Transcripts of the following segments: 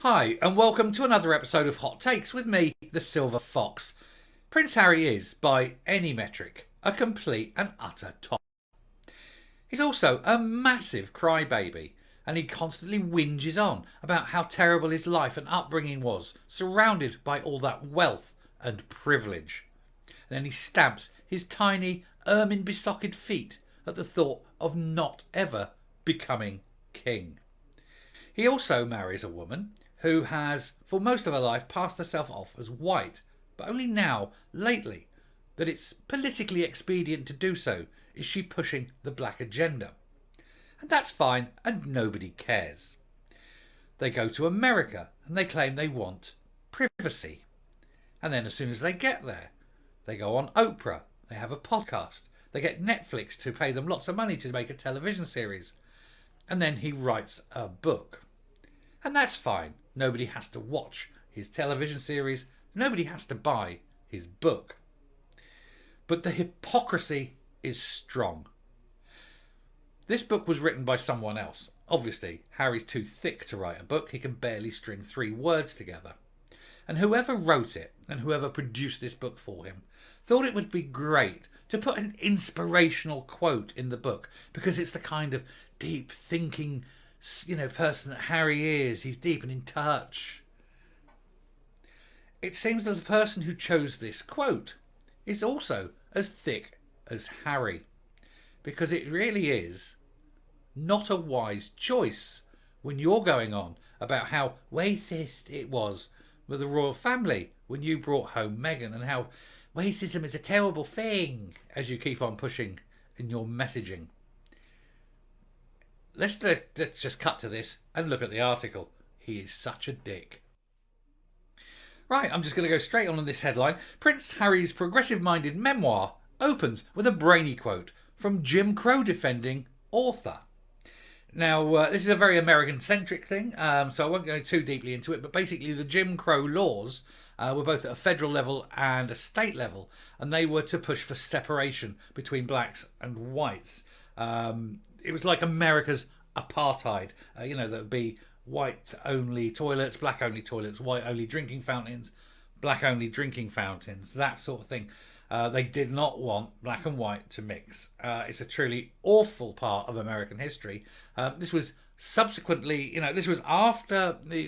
Hi, and welcome to another episode of Hot Takes with me, the Silver Fox. Prince Harry is, by any metric, a complete and utter top. He's also a massive crybaby, and he constantly whinges on about how terrible his life and upbringing was, surrounded by all that wealth and privilege. And then he stamps his tiny, ermine-besocked feet at the thought of not ever becoming king. He also marries a woman who has, for most of her life, passed herself off as white, but only now, lately, that it's politically expedient to do so, is she pushing the black agenda. And that's fine, and nobody cares. They go to America, and they claim they want privacy. And then as soon as they get there, they go on Oprah, they have a podcast, they get Netflix to pay them lots of money to make a television series. And then he writes a book. And that's fine. Nobody has to watch his television series. Nobody has to buy his book. But the hypocrisy is strong. This book was written by someone else. Obviously, Harry's too thick to write a book. He can barely string 3 words together. And whoever wrote it and whoever produced this book for him thought it would be great to put an inspirational quote in the book, because it's the kind of deep thinking, person that Harry is. He's deep and in touch. It seems that the person who chose this quote is also as thick as Harry, because it really is not a wise choice when you're going on about how racist it was with the royal family when you brought home Meghan, and how racism is a terrible thing, as you keep on pushing in your messaging. Let's just cut to this and look at the article. He is such a dick. Right, I'm just going to go straight on this headline. Prince Harry's progressive-minded memoir opens with a brainy quote from Jim Crow defending author. Now, this is a very American-centric thing, so I won't go too deeply into it, but basically the Jim Crow laws were both at a federal level and a state level, and they were to push for separation between blacks and whites. It was like America's apartheid. There would be white-only toilets, black-only toilets, white-only drinking fountains, black-only drinking fountains, that sort of thing. They did not want black and white to mix. It's a truly awful part of American history. This was subsequently, this was after the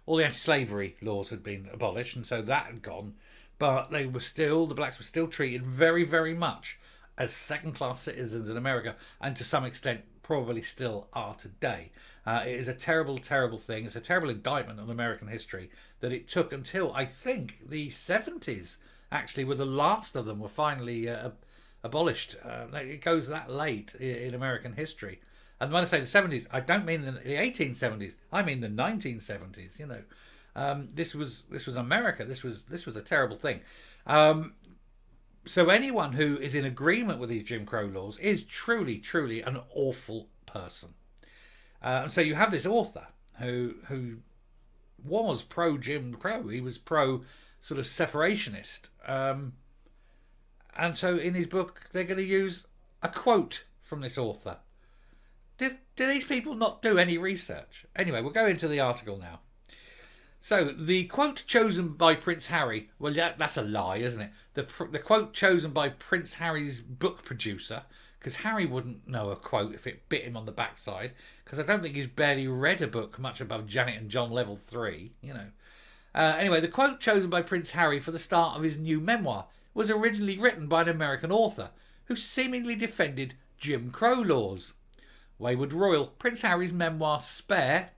all the anti-slavery laws had been abolished, and so that had gone. But the blacks were still treated very, very much as second-class citizens in America, and to some extent probably still are today. It is a terrible, terrible thing. It's a terrible indictment on American history that it took until, I think, the 70s, actually, where the last of them were finally abolished. It goes that late in American history. And when I say the 70s, I don't mean the 1870s. I mean the 1970s. This was America. This was a terrible thing. So anyone who is in agreement with these Jim Crow laws is truly, truly an awful person. And so you have this author who was pro Jim Crow. He was pro sort of separationist. And so in his book, they're going to use a quote from this author. Do these people not do any research? Anyway, we'll go into the article now. So, the quote chosen by Prince Harry, well, that's a lie, isn't it? The quote chosen by Prince Harry's book producer, because Harry wouldn't know a quote if it bit him on the backside, because I don't think he's barely read a book much above Janet and John level 3, Anyway, the quote chosen by Prince Harry for the start of his new memoir was originally written by an American author who seemingly defended Jim Crow laws. Wayward Royal, Prince Harry's memoir Spare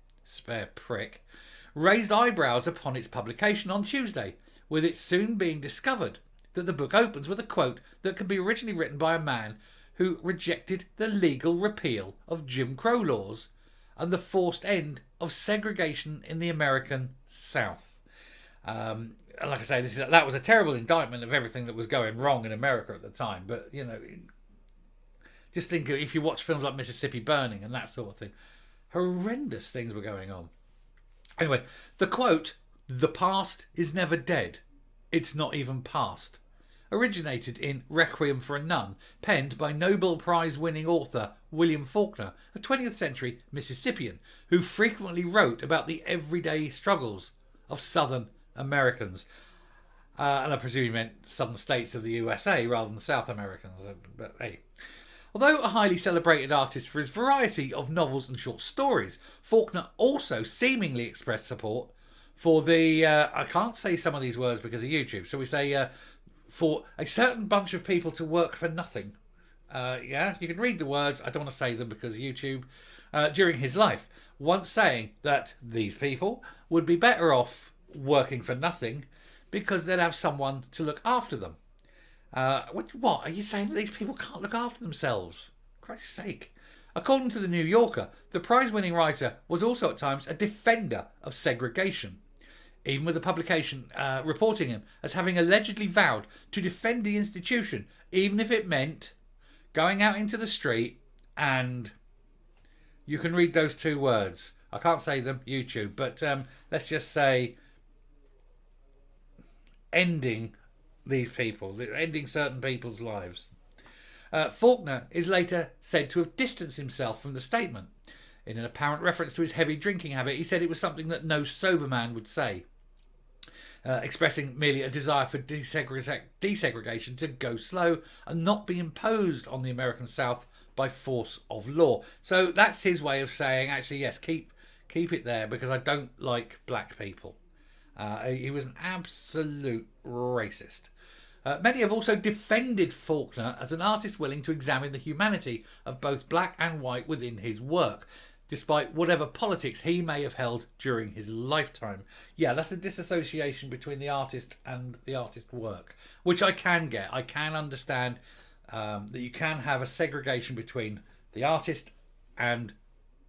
prick, raised eyebrows upon its publication on Tuesday, with it soon being discovered that the book opens with a quote that could be originally written by a man who rejected the legal repeal of Jim Crow laws and the forced end of segregation in the American South. And like I say, that was a terrible indictment of everything that was going wrong in America at the time. But, just think if you watch films like Mississippi Burning and that sort of thing, horrendous things were going on. Anyway, the quote, "The past is never dead. It's not even past," originated in Requiem for a Nun, penned by Nobel Prize-winning author William Faulkner, a 20th century Mississippian who frequently wrote about the everyday struggles of Southern Americans. And I presume he meant southern states of the USA rather than South Americans. But hey. Although a highly celebrated artist for his variety of novels and short stories, Faulkner also seemingly expressed support for the, I can't say some of these words because of YouTube, so we say for a certain bunch of people to work for nothing. Yeah, you can read the words, I don't want to say them because of YouTube, during his life, once saying that these people would be better off working for nothing because they'd have someone to look after them. What? Are you saying that these people can't look after themselves? Christ's sake. According to the New Yorker, the prize-winning writer was also at times a defender of segregation, even with the publication reporting him as having allegedly vowed to defend the institution, even if it meant going out into the street and... You can read those two words. I can't say them, YouTube, but let's just say ending these people, ending certain people's lives. Faulkner is later said to have distanced himself from the statement. In an apparent reference to his heavy drinking habit, he said it was something that no sober man would say, expressing merely a desire for desegregation to go slow and not be imposed on the American South by force of law. So that's his way of saying, actually, yes, keep it there because I don't like black people. He was an absolute racist. Many have also defended Faulkner as an artist willing to examine the humanity of both black and white within his work, despite whatever politics he may have held during his lifetime. Yeah, that's a disassociation between the artist and the artist work, which I can get. I can understand that you can have a segregation between the artist and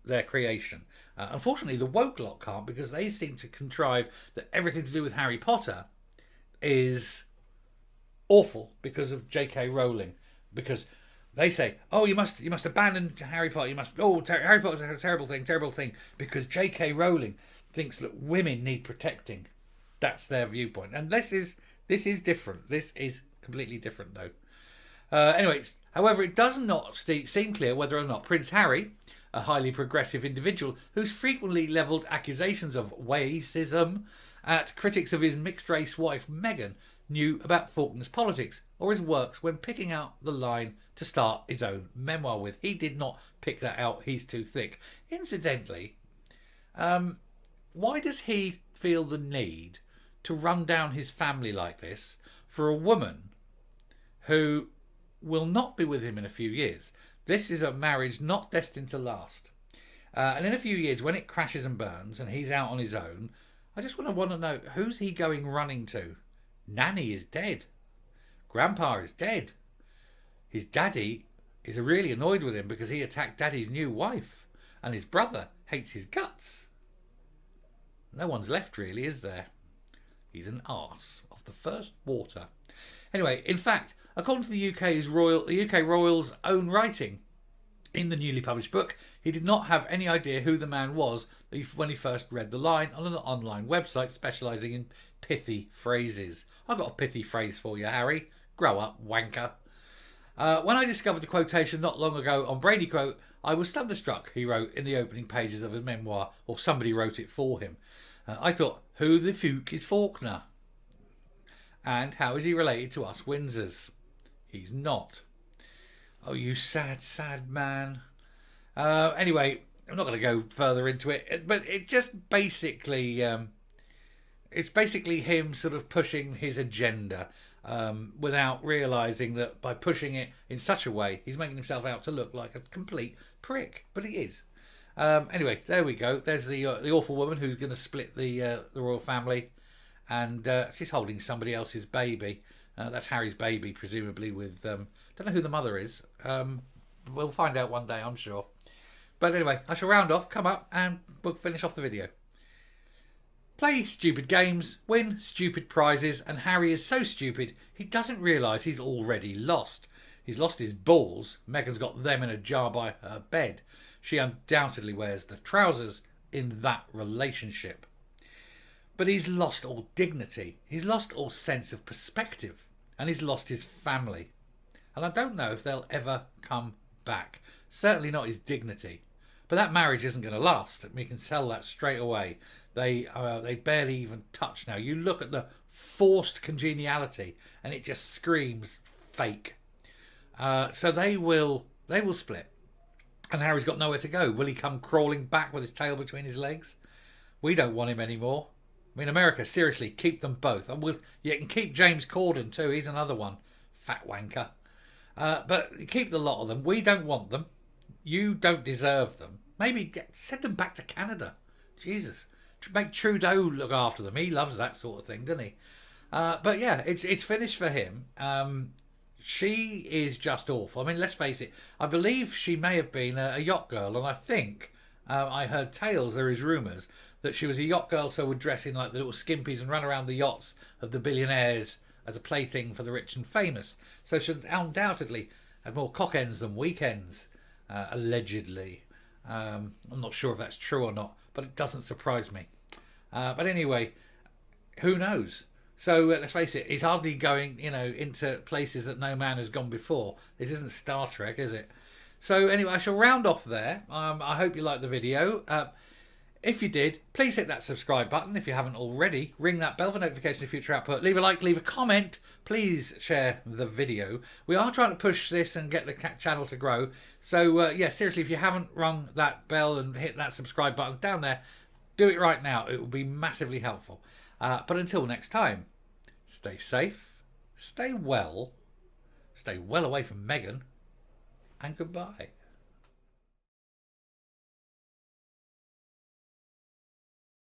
their creation. Unfortunately, the woke lot can't, because they seem to contrive that everything to do with Harry Potter is awful because of J.K. Rowling. Because they say, oh, you must abandon Harry Potter. Harry Potter's a terrible thing, because J.K. Rowling thinks that women need protecting. That's their viewpoint, and this is different. This is completely different, though. However, it does not seem clear whether or not Prince Harry, a highly progressive individual who's frequently levelled accusations of racism at critics of his mixed-race wife Meghan, knew about Faulkner's politics or his works when picking out the line to start his own memoir with. He did not pick that out. He's too thick. Incidentally, why does he feel the need to run down his family like this for a woman who will not be with him in a few years? This is a marriage not destined to last. And in a few years, when it crashes and burns and he's out on his own, I just want to know, who's he going running to? Nanny is dead. Grandpa is dead. His daddy is really annoyed with him because he attacked Daddy's new wife. And his brother hates his guts. No one's left, really, is there? He's an arse of the first water. Anyway, in fact, according to the UK Royal's own writing, in the newly published book, he did not have any idea who the man was when he first read the line on an online website specialising in pithy phrases. I've got a pithy phrase for you, Harry. Grow up, wanker. When I discovered the quotation not long ago on Brady Quote, I was thunderstruck, he wrote in the opening pages of his memoir, or somebody wrote it for him. I thought, who the fuck is Faulkner? And how is he related to us Windsors? He's not. Oh, you sad, sad man. Anyway, I'm not going to go further into it, but it just basically, it's basically him sort of pushing his agenda without realising that by pushing it in such a way, he's making himself out to look like a complete prick. But he is. Anyway, there we go. There's the awful woman who's going to split the royal family, and she's holding somebody else's baby. That's Harry's baby, presumably, with... don't know who the mother is. We'll find out one day, I'm sure. But anyway, I shall round off, come up, and we'll finish off the video. Play stupid games, win stupid prizes, and Harry is so stupid he doesn't realise he's already lost. He's lost his balls. Meghan's got them in a jar by her bed. She undoubtedly wears the trousers in that relationship. But he's lost all dignity. He's lost all sense of perspective. and he's lost his family. And I don't know if they'll ever come back. Certainly not his dignity. But that marriage isn't going to last. We can tell that straight away. They barely even touch now. You look at the forced congeniality, and it just screams fake. So they will split. And Harry's got nowhere to go. Will he come crawling back with his tail between his legs? We don't want him anymore. I mean, America, seriously, keep them both. And you can keep James Corden too. He's another one. Fat wanker. But keep the lot of them. We don't want them. You don't deserve them. Maybe send them back to Canada. Jesus. Make Trudeau look after them. He loves that sort of thing, doesn't he? But yeah, it's finished for him. She is just awful. I mean, let's face it. I believe she may have been a yacht girl. And I think I heard tales, there is rumours, that she was a yacht girl, so would dress in like the little skimpies and run around the yachts of the billionaires as a plaything for the rich and famous. So she undoubtedly had more cock ends than weekends, allegedly. I'm not sure if that's true or not, but it doesn't surprise me. But anyway, who knows? So let's face it, he's hardly going, into places that no man has gone before. This isn't Star Trek, is it? So anyway, I shall round off there. I hope you liked the video. If you did, please hit that subscribe button if you haven't already. Ring that bell for notification of future output. Leave a like, leave a comment. Please share the video. We are trying to push this and get the channel to grow. So, yeah, seriously, if you haven't rung that bell and hit that subscribe button down there, do it right now. It will be massively helpful. But until next time, stay safe, stay well away from Megan, and goodbye.